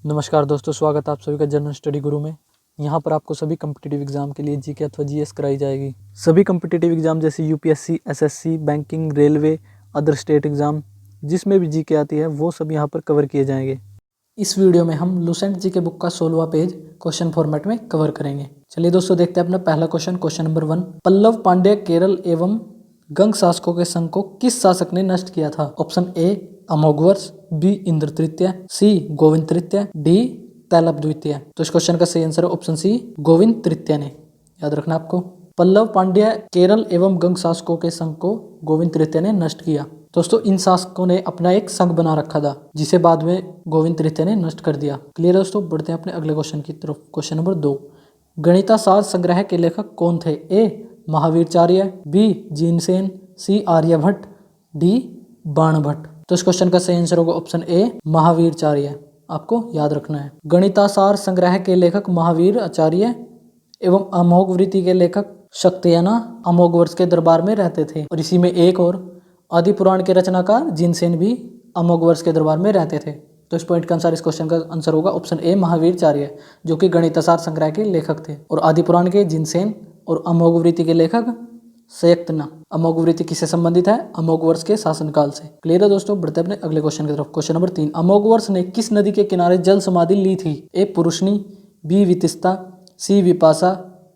नमस्कार दोस्तों, स्वागत है आप सभी का जनरल स्टडी गुरु में। यहाँ पर आपको सभी कम्पिटिटिव एग्जाम के लिए जीके अथवा जीएस कराई जाएगी। सभी कम्पिटिटिव एग्जाम जैसे UPSC, SSC, banking, railway, other state exam जिसमें भी जीके आती है वो सब यहाँ पर कवर किए जाएंगे। इस वीडियो में हम लुसेंट जीके बुक का 16वां पेज क्वेश्चन फॉर्मेट में कवर करेंगे। चलिए दोस्तों देखते हैं अपना पहला क्वेश्चन नंबर 1। पल्लव पांड्य केरल एवं गंग शासकों के संघ को किस शासक ने नष्ट किया था? Option A Amoghavarsha, B Indra तृतीय, सी गोविंद तृतीय, डी तैलप द्वितीय। तो इस क्वेश्चन का सही आंसर है ऑप्शन सी गोविंद तृतीय ने। याद रखना आपको। पल्लव पांड्य केरल एवं गंग शासकों के संघ को गोविंद तृतीय ने नष्ट किया। दोस्तों इन शासकों ने अपना एक संघ बना रखा था जिसे बाद में गोविंद तृतीय ने नष्ट कर दिया। क्लियर है दोस्तों, बढ़ते हैं अपने अगले क्वेश्चन की तरफ। Question number 2। गणितासार संग्रह के लेखक कौन थे? ए महावीरचार्य, बी जिनसेन, सी आर्यभट्ट, डी बाणभट्ट। तो इस क्वेश्चन का सही आंसर होगा ऑप्शन ए महावीरचार्य। आपको याद रखना है। गणितासार संग्रह के लेखक महावीर आचार्य एवं अमोघवृत्ति के लेखक शक्तियाना अमोघवर्ष के दरबार में रहते थे। और इसी में एक और आदि पुराण के रचनाकार जिनसेन भी अमोघवर्ष के दरबार में रहते थे। तो इस पॉइंट के अनुसार इस क्वेश्चन का आंसर होगा ऑप्शन ए महावीरचार्य, जो कि गणितासार संग्रह के लेखक थे। और आदि पुराण के जिनसेन और अमोघवृत्ति के लेखक संयक्तना। अमोघवृत्ति किससे संबंधित है? अमोघवर्ष के शासनकाल से। क्लियर है दोस्तों, बढ़ते अपने अगले क्वेश्चन की तरफ। Question number 3। अमोघवर्ष ने किस नदी के किनारे जल समाधि ली थी? ए पुरुषनी, बी वितिस्ता, सी विपाशा,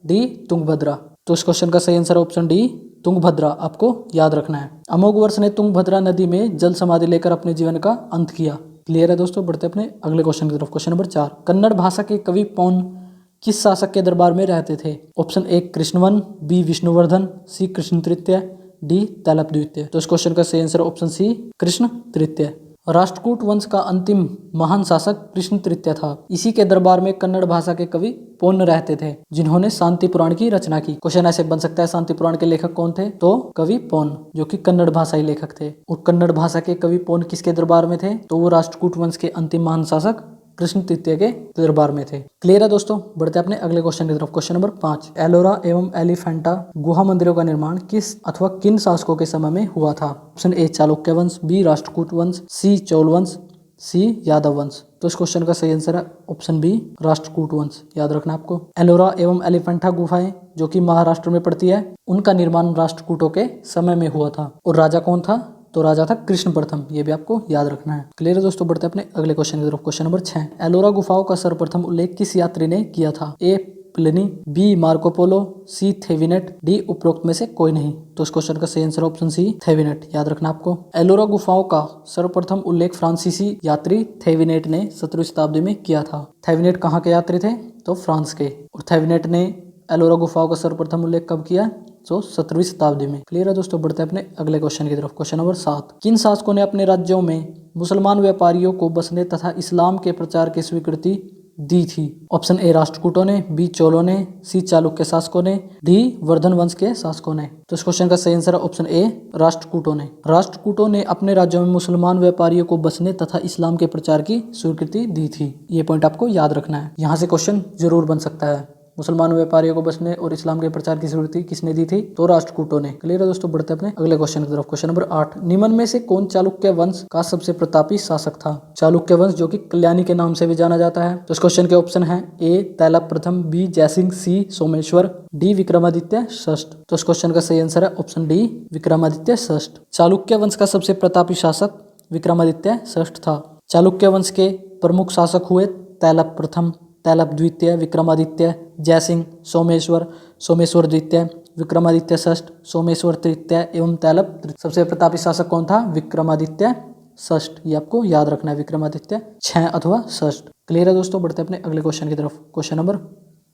डी तुंगभद्रा। तो इस क्वेश्चन का सही आंसर है ऑप्शन डी तुंगभद्रा। आपको याद रखना है। अमोघवर्ष ने तुंगभद्रा नदी में जल समाधि लेकर अपने जीवन का अंत किया। क्लियर है दोस्तों, बढ़ते अपने अगले क्वेश्चन की तरफ। Question number 4। कन्नड़ भाषा के कवि पौन किस शासक के दरबार में रहते थे? ऑप्शन ए कृष्णवन, बी विष्णुवर्धन, सी कृष्ण तृतीय, डी तैलप द्वितीय। तो इस क्वेश्चन का सही आंसर ऑप्शन सी कृष्ण तृतीय। राष्ट्रकूट वंश का अंतिम महान शासक कृष्ण तृतीय था। इसी के दरबार में कन्नड़ भाषा के कवि पौन रहते थे, जिन्होंने शांति पुराण की रचना की। क्वेश्चन ऐसे बन सकता है, शांति पुराण के लेखक कौन थे? तो कवि पौन, जो कि कन्नड़ भाषाई लेखक थे। और कन्नड़ भाषा के कवि पौन किसके दरबार में थे? तो वो राष्ट्रकूट वंश के अंतिम महान शासक कृष्ण तृतीय के दरबार में थे। क्लियर है दोस्तों, बढ़ते अपने अगले क्वेश्चन की तरफ। Question number 5। एलोरा एवं एलिफेंटा गुहा मंदिरों का निर्माण किस अथवा किन शासकों के समय में हुआ था? ऑप्शन ए चालुक्य वंश, बी राष्ट्रकूट वंश, सी चोल वंश, सी यादव वंश। तो इस क्वेश्चन का सही आंसर है ऑप्शन बी राष्ट्रकूट वंश। याद रखना आपको। एलोरा एवं एलिफेंटा गुफाएं जो कि महाराष्ट्र में पड़ती है, उनका निर्माण राष्ट्रकूटों के समय में हुआ था। और राजा कौन था? तो राजा था कृष्ण प्रथम। ये भी आपको याद रखना है। क्लियर है दोस्तों, बढ़ते अपने अगले क्वेश्चन की तरफ। Question number 6। एलोरा गुफाओं का सर्वप्रथम उल्लेख किस यात्री ने किया था? ए प्लिनी, बी मार्कोपोलो, सी थेविनेट, डी उपरोक्त में से कोई नहीं। तो इस क्वेश्चन का सही आंसर ऑप्शन सी थेविनेट। याद रखना आपको। एलोरा गुफाओं का सर्वप्रथम उल्लेख फ्रांसीसी यात्री थेविनेट ने 17वीं शताब्दी में किया था। थेविनेट कहाँ के यात्री थे? तो फ्रांस के। और थेविनेट ने एलोरा गुफाओं का सर्वप्रथम उल्लेख कब किया? तो 17वीं शताब्दी में। क्लियर है दोस्तों, बढ़ते हैं अपने अगले क्वेश्चन की तरफ। Question number 7। किन शासकों ने अपने राज्यों में मुसलमान व्यापारियों को बसने तथा इस्लाम के प्रचार की स्वीकृति दी थी? ऑप्शन ए राष्ट्रकूटों ने, बी चोलों ने, सी चालुक्य शासकों ने, डी वर्धन वंश के शासकों ने। तो इस क्वेश्चन का सही आंसर है ऑप्शन ए राष्ट्रकूटों ने। राष्ट्रकूटों ने अपने राज्यों में मुसलमान व्यापारियों को बसने तथा इस्लाम के प्रचार की स्वीकृति दी थी। ये पॉइंट आपको याद रखना है, यहाँ से क्वेश्चन जरूर बन सकता है। मुसलमान व्यापारियों को बसने और इस्लाम के प्रचार की स्वीकृति किसने दी थी? तो राष्ट्रकूटों ने। क्लियर है दोस्तों, बढ़ते अपने अगले क्वेश्चन की तरफ। Question number 8। निम्न में से कौन चालुक्य वंश का सबसे प्रतापी शासक था? चालुक्य वंश जो कि कल्याणी के नाम से भी जाना जाता है। तो इस क्वेश्चन के ऑप्शन है ए तैलप प्रथम, बी जयसिंह, सी सोमेश्वर, डी विक्रमादित्य षष्ठ। तो इस क्वेश्चन का सही आंसर है ऑप्शन डी विक्रमादित्य षष्ठ। चालुक्य वंश का सबसे प्रतापी शासक विक्रमादित्य षष्ठ था। चालुक्य वंश के प्रमुख शासक हुए तैलप प्रथम, तैलप द्वितीय, विक्रमादित्य, जयसिंह, सोमेश्वर, सोमेश्वर द्वितीय, विक्रमादित्य षष्ठ, सोमेश्वर तृतीय एवं तैलप तृतीय। सबसे प्रतापी शासक कौन था? विक्रमादित्य षष्ठ। ये आपको याद रखना है, विक्रमादित्य 6 अथवा षष्ठ। क्लियर है दोस्तों, बढ़ते अपने अगले क्वेश्चन की तरफ। Question number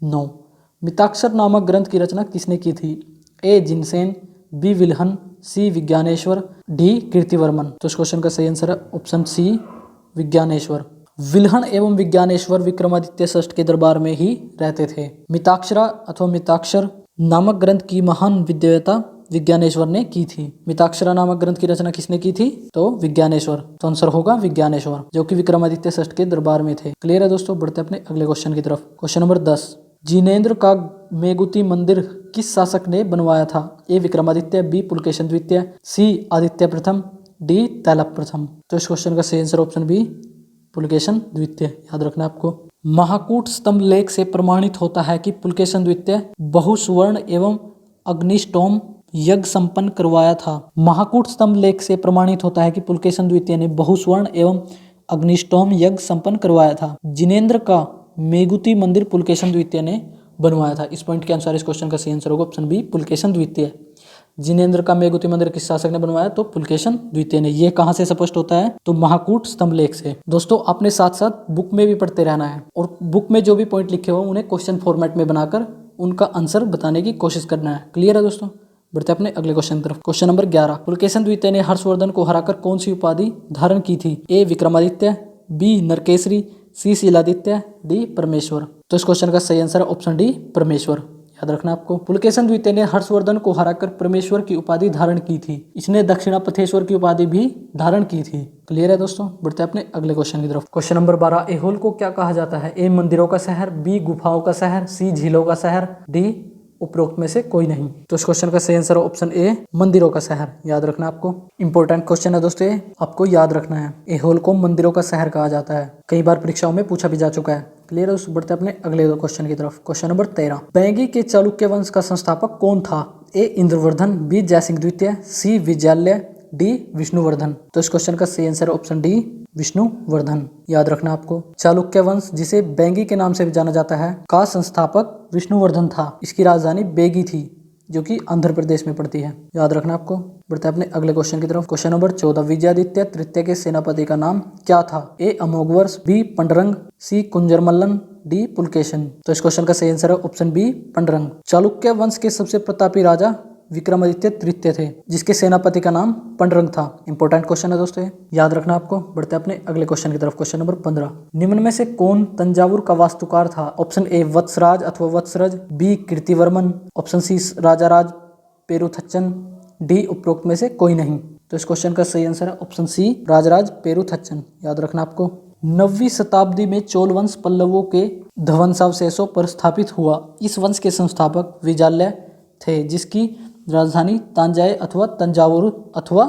9। मिताक्षर नामक ग्रंथ की रचना किसने की थी? ए जिनसेन, बी विल्हन, सी विज्ञानेश्वर, डी कीर्तिवर्मन। तो इस क्वेश्चन का सही आंसर है ऑप्शन सी विज्ञानेश्वर। विल्हन एवं विज्ञानेश्वर विक्रमादित्य षष्ठ के दरबार में ही रहते थे। मिताक्षरा अथवा मिताक्षर नामक ग्रंथ की महान विद्वता विज्ञानेश्वर ने की थी। मिताक्षरा नामक ग्रंथ की रचना किसने की थी? तो विज्ञानेश्वर। तो आंसर होगा विज्ञानेश्वर, जो कि विक्रमादित्य षष्ठ के दरबार में थे। क्लियर है दोस्तों, बढ़ते अपने अगले क्वेश्चन की तरफ। Question number 10। जिनेन्द्र का मेगुती मंदिर किस शासक ने बनवाया था? ए विक्रमादित्य, बी पुलकेशन द्वितीय, सी आदित्य प्रथम, डी तैलप प्रथम। तो इस क्वेश्चन का सही आंसर ऑप्शन बी पुलकेशन द्वितीय, याद रखना आपको। महाकूट स्तंभ लेख से प्रमाणित होता है कि पुलकेशन द्वितीय बहुसुवर्ण एवं अग्निष्टोम यज्ञ संपन्न करवाया था। महाकूट स्तंभ लेख से प्रमाणित होता है कि पुलकेशन द्वितीय ने बहुसुवर्ण एवं अग्निष्टोम यज्ञ संपन्न करवाया था। जिनेंद्र का मेगुती मंदिर पुलकेशन द्वितीय ने बनवाया था। इस पॉइंट के अनुसार इस क्वेश्चन का सही आंसर होगा ऑप्शन बी, पुलकेशन द्वितीय। जिनेंद्र का मेगुती मंदिर किस शासक ने बनवाया? तो पुलकेशन द्वितीय ने। ये कहाँ से स्पष्ट होता है? तो महाकूट स्तंभ लेख से। दोस्तों आपने साथ साथ बुक में भी पढ़ते रहना है और बुक में जो भी पॉइंट लिखे हो उन्हें क्वेश्चन फॉर्मेट में बनाकर उनका आंसर बताने की कोशिश करना है। क्लियर है दोस्तों? बढ़ते अपने अगले क्वेश्चन की तरफ। क्वेश्चन नंबर 11, पुलकेशन द्वितीय ने हर्षवर्धन को हराकर कौन सी उपाधि धारण की थी? ए विक्रमादित्य, बी नरकेसरी, सी शीलादित्य, डी परमेश्वर। तो इस क्वेश्चन का सही आंसर है ऑप्शन डी, परमेश्वर। याद रखना आपको। पुलकेशन द्वितीय ने हर्षवर्धन को हराकर परमेश्वर की उपाधि धारण की थी। इसने दक्षिणापथेश्वर की उपाधि भी धारण की थी। क्लियर है दोस्तों? बढ़ते हैं अपने अगले क्वेश्चन की तरफ। क्वेश्चन नंबर 12, ऐहोल को क्या कहा जाता है? ए मंदिरों का शहर, बी गुफाओं का शहर, सी झीलों का शहर, डी उपरोक्त में से कोई नहीं। तो इस क्वेश्चन का सही आंसर है ऑप्शन ए, मंदिरों का शहर। याद रखना आपको। इंपॉर्टेंट क्वेश्चन है दोस्तों, आपको याद रखना है। ऐहोल को मंदिरों का शहर कहा जाता है। कई बार परीक्षाओं में पूछा भी जा चुका है। क्लियर है? बढ़ते अपने अगले क्वेश्चन की तरफ। क्वेश्चन नंबर 13, बैंगी के चालुक्य वंश का संस्थापक कौन था? ए इंद्रवर्धन, बी जयसिंह द्वितीय, सी विजयालय, डी विष्णुवर्धन। तो इस क्वेश्चन का सही आंसर है ऑप्शन डी, विष्णुवर्धन। याद रखना आपको। चालुक्य वंश, जिसे बैंगी के नाम से भी जाना जाता है, का संस्थापक विष्णुवर्धन था। इसकी राजधानी बेगी थी, जो कि आंध्र प्रदेश में पड़ती है। याद रखना आपको। बढ़ते अपने अगले क्वेश्चन की तरफ। क्वेश्चन नंबर 14, विजयादित्य तृतीय के सेनापति का नाम क्या था? ए अमोघवर्ष, बी पंडरंग, सी कुंजरमल्लन, डी पुलकेशन। तो इस क्वेश्चन का सही आंसर है ऑप्शन बी, पंडरंग। चालुक्य वंश के सबसे प्रतापी राजा विक्रमादित्य तृतीय थे, जिसके सेनापति का नाम पंडरंग था। इंपॉर्टेंट क्वेश्चन है दोस्तों, याद रखना आपको। बढ़ते अपने अगले क्वेश्चन की तरफ। क्वेश्चन नंबर 15, निम्न में से कौन तंजावुर का वास्तुकार था? ऑप्शन ए वत्सराज अथवा Vatsaraj, B Kirtivarman, option C Rajaraja Perunthachan, D उपरोक्त में से कोई नहीं। तो इस क्वेश्चन का सही आंसर है ऑप्शन सी, राजराज पेरुथच्चन। याद रखना आपको। 9वीं शताब्दी में चोल वंश पल्लवों के ध्वंसावशेषों पर स्थापित हुआ। इस वंश के संस्थापक विजयालय थे, जिसकी राजधानी तांजाय अथवा तंजावुर अथवा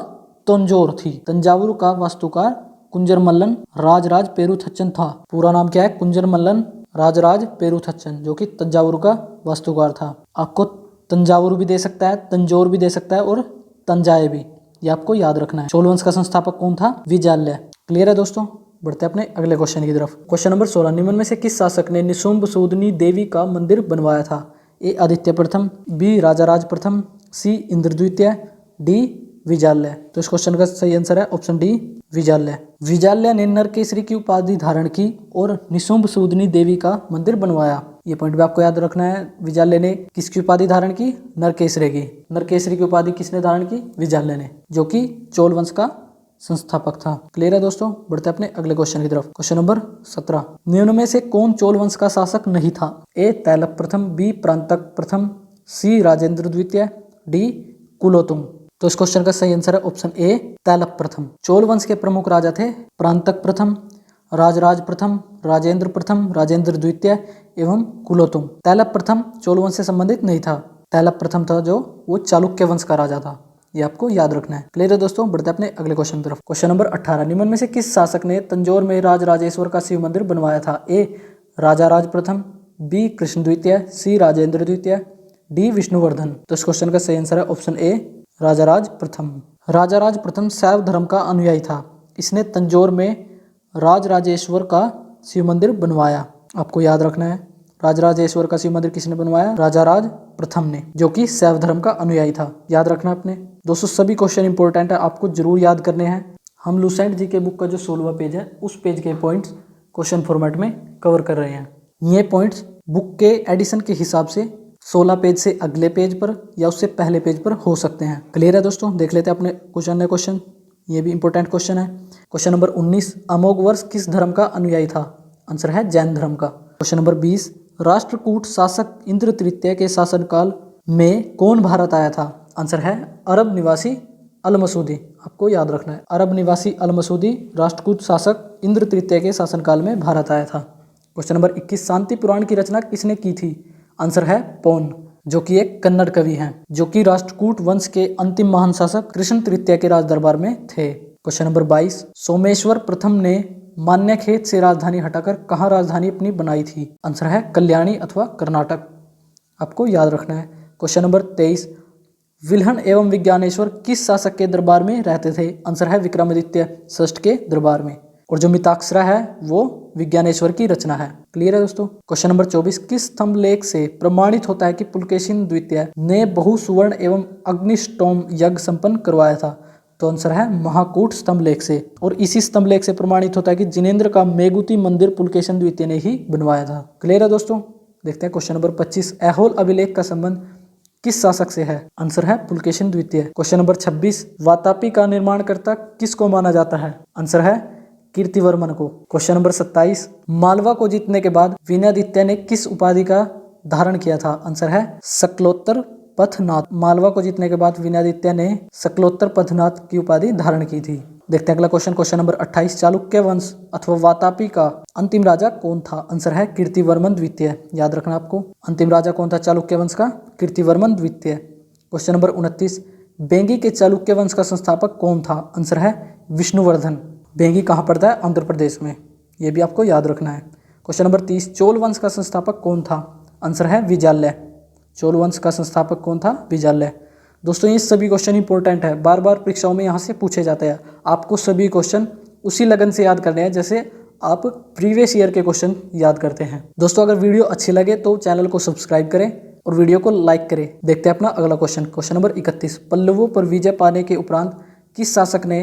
तंजौर थी। तंजावुर का वास्तुकार कुंजरमल्लन राजराज पेरुथच्चन था। पूरा नाम क्या है? कुंजरमल्लन राजराज पेरुथच्चन, जो कि तंजावुर का वास्तुकार था। आपको तंजावुर भी दे सकता है, तंजौर भी दे सकता है और तंजाय भी, ये आपको याद रखना है। चोल वंश का संस्थापक कौन था? विजयालय। क्लियर है दोस्तों? बढ़ते अपने अगले क्वेश्चन की तरफ। क्वेश्चन नंबर 16, निम्न में से किस शासक ने निशुंभ सूदनी देवी का मंदिर बनवाया था? ए आदित्य प्रथम, बी राजाराज प्रथम, सी इंद्र द्वितीय, डी विजयालय। तो इस क्वेश्चन का सही आंसर है ऑप्शन डी, विजयालय। विजयालय ने नरकेसरी की उपाधि धारण की और निशुंभ सूदनी देवी का मंदिर बनवाया। ये पॉइंट भी आपको याद रखना है। विजयालय ने किसकी उपाधि धारण की? नरकेसरी की। नरकेसरी की उपाधि किसने धारण की? विजयालय ने, जो कि चोल वंश का संस्थापक था। क्लियर है दोस्तों? बढ़ते अपने अगले क्वेश्चन की तरफ। क्वेश्चन नंबर 17, निम्न में से कौन चोल वंश का शासक नहीं था? ए तैलप प्रथम, बी प्रांतक प्रथम, सी राजेंद्र द्वितीय, डी कुलोतुंग। तो इस क्वेश्चन का सही आंसर है ऑप्शन ए, तैलप प्रथम। चोल वंश के प्रमुख राजा थे प्रांतक प्रथम, राजराज प्रथम, राजेंद्र प्रथम, राजेंद्र द्वितीय एवं कुलोतुंग। तैलप प्रथम चोल वंश से संबंधित नहीं था। तैलप प्रथम था जो वो चालुक्य वंश का राजा था। ये आपको याद रखना है। क्लियर है दोस्तों? बढ़ते अपने अगले क्वेश्चन की तरफ। क्वेश्चन नंबर 18, निम्न में से किस शासक ने तंजौर में राजराजेश्वर का शिव मंदिर बनवाया था? ए राजाराज प्रथम, बी कृष्ण द्वितीय, सी राजेंद्र द्वितीय, डी विष्णुवर्धन। तो इस क्वेश्चन का सही आंसर है ऑप्शन ए, राजाराज प्रथम। राजाराज प्रथम शैव धर्म का अनुयायी था। इसने तंजौर में राजराजेश्वर का शिव मंदिर बनवाया। आपको याद रखना है, राजराजेश्वर का शिव मंदिर किसने बनवाया? राजाराज प्रथम ने, जो कि शैव धर्म का अनुयायी था। याद रखना आपने। दोस्तों सभी क्वेश्चन इंपॉर्टेंट है, आपको जरूर याद करने हैं। हम लुसेंट जी के बुक का जो 16वां पेज है, उस पेज के पॉइंट्स क्वेश्चन फॉर्मेट में कवर कर रहे हैं। ये पॉइंट्स बुक के एडिशन के हिसाब से 16 पेज से अगले पेज पर या उससे पहले पेज पर हो सकते हैं। क्लियर है दोस्तों? देख लेते हैं अपने क्वेश्चन। ये भी इंपॉर्टेंट क्वेश्चन है। क्वेश्चन नंबर 19, अमोघवर्ष किस धर्म का अनुयायी था? आंसर है जैन धर्म का। क्वेश्चन नंबर 20, राष्ट्रकूट शासक इंद्र तृतीय के शासनकाल में कौन भारत आया था? आंसर है अरब निवासी अल मसूदी। आपको याद रखना है, अरब निवासी अल मसूदी राष्ट्रकूट शासक इंद्र तृतीय के शासनकाल में भारत आया था। क्वेश्चन नंबर 21, शांति पुराण की रचना किसने की थी? आंसर है पौन, जो कि एक कन्नड़ कवि हैं, जो कि राष्ट्रकूट वंश के अंतिम महान शासक कृष्ण तृतीय के राज दरबार में थे। क्वेश्चन नंबर 22, सोमेश्वर प्रथम ने मान्यखेत से राजधानी हटाकर कहाँ राजधानी अपनी बनाई थी? आंसर है कल्याणी अथवा कर्नाटक, आपको याद रखना है। क्वेश्चन नंबर 23, विल्हन एवं विज्ञानेश्वर किस शासक के दरबार में रहते थे? आंसर है विक्रमादित्य षष्ठ के दरबार में। और जो मिताक्षरा है वो विज्ञानेश्वर की रचना है। क्लियर है दोस्तों। क्वेश्चन नंबर 24, किस स्तंभ लेख से प्रमाणित होता है कि पुलकेशिन द्वितीय ने बहु सुवर्ण एवं अग्निष्टोम यज्ञ संपन्न करवाया था? तो आंसर है महाकूट स्तंभ लेख से। और इसी स्तंभ लेख से प्रमाणित होता है कि जिनेंद्र का मेगुती मंदिर पुलकेशिन द्वितीय ने ही बनवाया था। क्लियर है दोस्तों। देखते हैं क्वेश्चन नंबर 25, ऐहोल अभिलेख का संबंध किस शासक से है? आंसर है पुलकेशिन द्वितीय। क्वेश्चन नंबर 26, वातापी का निर्माणकर्ता किसको माना जाता है? आंसर है कीर्तिवर्मन को। क्वेश्चन नंबर 27, मालवा को जीतने के बाद विनयादित्य ने किस उपाधि का धारण किया था? आंसर है शकलोत्तर पथनाथ। मालवा को जीतने के बाद विनयादित्य ने शकलोत्तर पथनाथ की उपाधि धारण की थी। देखते हैं अगला क्वेश्चन। क्वेश्चन नंबर 28, चालुक्य वंश अथवा वातापी का अंतिम राजा कौन था? आंसर है कीर्तिवर्मन द्वितीय। याद रखना आपको, अंतिम राजा कौन था चालुक्य वंश का? कीर्तिवर्मन द्वितीय। क्वेश्चन नंबर 29, बेंगी के चालुक्य वंश का संस्थापक कौन था? आंसर है विष्णुवर्धन। बेंगी कहाँ पड़ता है? आंध्र प्रदेश में, ये भी आपको याद रखना है। क्वेश्चन नंबर 30, चोल वंश का संस्थापक कौन था? आंसर है विजाल्य। चोल वंश का संस्थापक कौन था? विजाल्य। दोस्तों ये सभी क्वेश्चन इंपॉर्टेंट है, बार बार परीक्षाओं में यहाँ से पूछे जाते हैं। आपको सभी क्वेश्चन उसी लगन से याद करने हैं जैसे आप प्रीवियस ईयर के क्वेश्चन याद करते हैं। दोस्तों अगर वीडियो अच्छी लगे तो चैनल को सब्सक्राइब करें और वीडियो को लाइक करें। देखते हैं अपना अगला क्वेश्चन। क्वेश्चन नंबर 31, पल्लवों पर विजय पाने के उपरांत किस शासक ने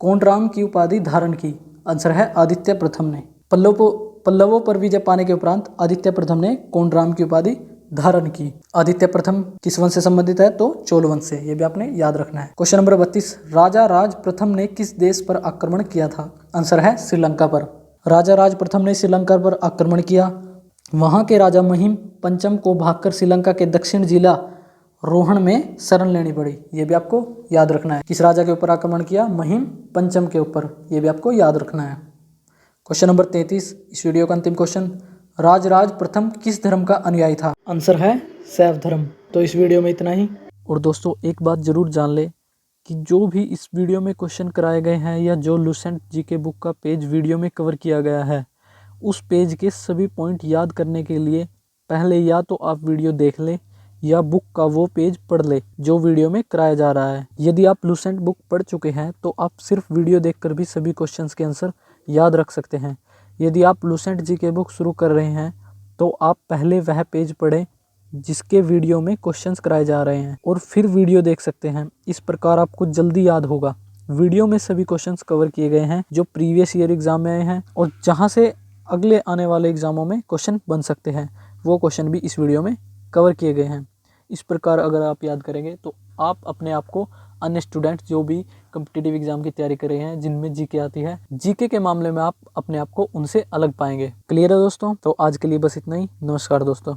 कोंडराम की उपाधि धारण की? आंसर है आदित्य प्रथम ने। पल्लवों पर विजय पाने के उपरांत आदित्य प्रथम ने कोंडराम की उपाधि धारण की। आदित्य प्रथम किस वंश से संबंधित है? तो चोल वंश से, ये भी आपने याद रखना है। क्वेश्चन नंबर 32, राजा राज प्रथम ने किस देश पर आक्रमण किया था? आंसर है श्रीलंका पर। राजा राज प्रथम ने श्रीलंका पर आक्रमण किया। वहां के राजा महिम पंचम को भागकर श्रीलंका के दक्षिण जिला रोहण में शरण लेनी पड़ी। ये भी आपको याद रखना है। किस राजा के ऊपर आक्रमण किया? महिम पंचम के ऊपर, ये भी आपको याद रखना है। क्वेश्चन नंबर 33, इस वीडियो का अंतिम क्वेश्चन, राजराज प्रथम किस धर्म का अनुयायी था? आंसर है शैव धर्म। तो इस वीडियो में इतना ही। और दोस्तों एक बात जरूर जान ले कि जो भी इस वीडियो में क्वेश्चन कराए गए हैं या जो लुसेंट जीके बुक का पेज वीडियो में कवर किया गया है, उस पेज के सभी पॉइंट याद करने के लिए पहले या तो आप वीडियो देख लें या बुक का वो पेज पढ़ ले जो वीडियो में कराया जा रहा है। यदि आप लुसेंट बुक पढ़ चुके हैं तो आप सिर्फ वीडियो देखकर भी सभी क्वेश्चंस के आंसर याद रख सकते हैं। यदि आप लुसेंट जीके बुक शुरू कर रहे हैं तो आप पहले वह पेज पढ़ें जिसके वीडियो में क्वेश्चंस कराए जा रहे हैं और फिर वीडियो देख सकते हैं। इस प्रकार आपको जल्दी याद होगा। वीडियो में सभी क्वेश्चंस कवर किए गए हैं जो प्रीवियस ईयर एग्जाम में आए हैं और जहां से अगले आने वाले एग्जामों में क्वेश्चन बन सकते हैं, वो क्वेश्चन भी इस वीडियो में कवर किए गए हैं। इस प्रकार अगर आप याद करेंगे तो आप अपने आप को अन्य स्टूडेंट्स जो भी कॉम्पिटिटिव एग्जाम की तैयारी कर रहे हैं जिनमें जीके आती है, जीके के मामले में आप अपने आप को उनसे अलग पाएंगे। क्लियर है दोस्तों? तो आज के लिए बस इतना ही। नमस्कार दोस्तों।